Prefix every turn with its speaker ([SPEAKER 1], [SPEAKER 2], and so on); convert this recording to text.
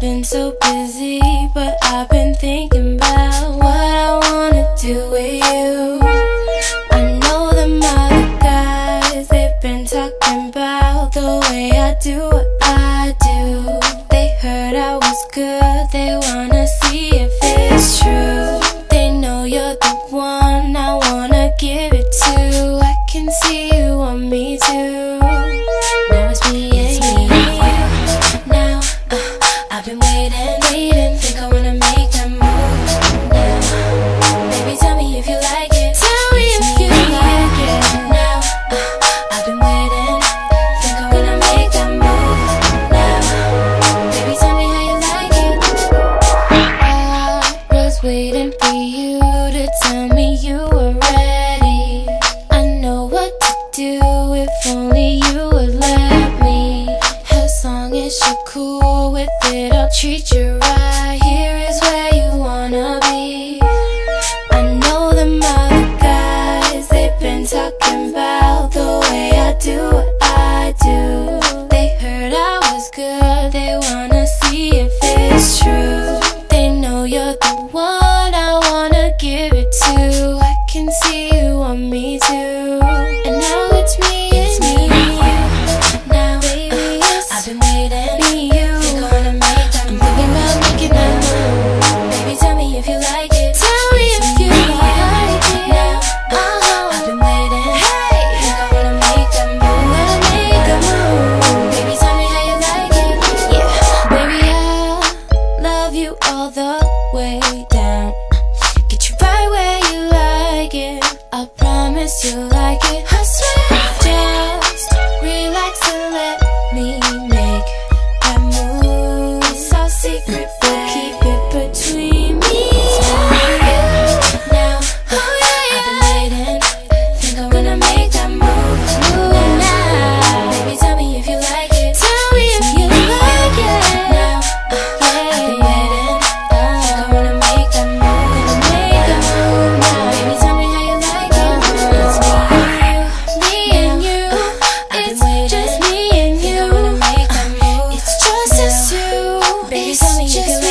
[SPEAKER 1] been so busy, but I've been thinking about what I wanna do with you. I know them other guys, they've been talking about the way I do what I do. They heard I was good, they wanna see if it's true. They know you're the one I wanna give it to. I can see you want me too. Now it's me and you. Now I've been waiting, think I wanna make that move now. Baby, tell me if you like it. Tell me if you like it. Now I've been waiting, think I wanna make that move now. Baby, tell me how you like it. I was waiting for you to tell me you were ready. I know what to do if only you would let me. As long as you're cool with it, I'll treat you right. Here is where you wanna be. I know them other guys, they've been talking about the way I do what I do. They heard I was good, they wanna see if it's true. They know you're the one I wanna give it to. I can see you want me too. And now it's me and you. Now baby, I've been waiting. Me and you. Think I wanna make that move. I'm thinking about making that move. Baby, tell me if you like it. Tell me if you like it. Now I've been waiting. Hey, think I wanna make that move. Wanna make that move. Baby, tell me how you like it. Yeah, baby, I love you all the way down. Get you right where you like it. I promise you'll like it. I swear. Just relax and let me make that move. It's our secret, but keep it between me and you. Now I've been waiting, think I'm gonna make that move now. Baby, tell me if you like it. Tell me if you like it. Now I've been waiting, think I'm gonna make that move. Gonna make that move now. Baby, tell me how you like it. It's me and you. It's just me and you. It's just us two. Baby, tell me if you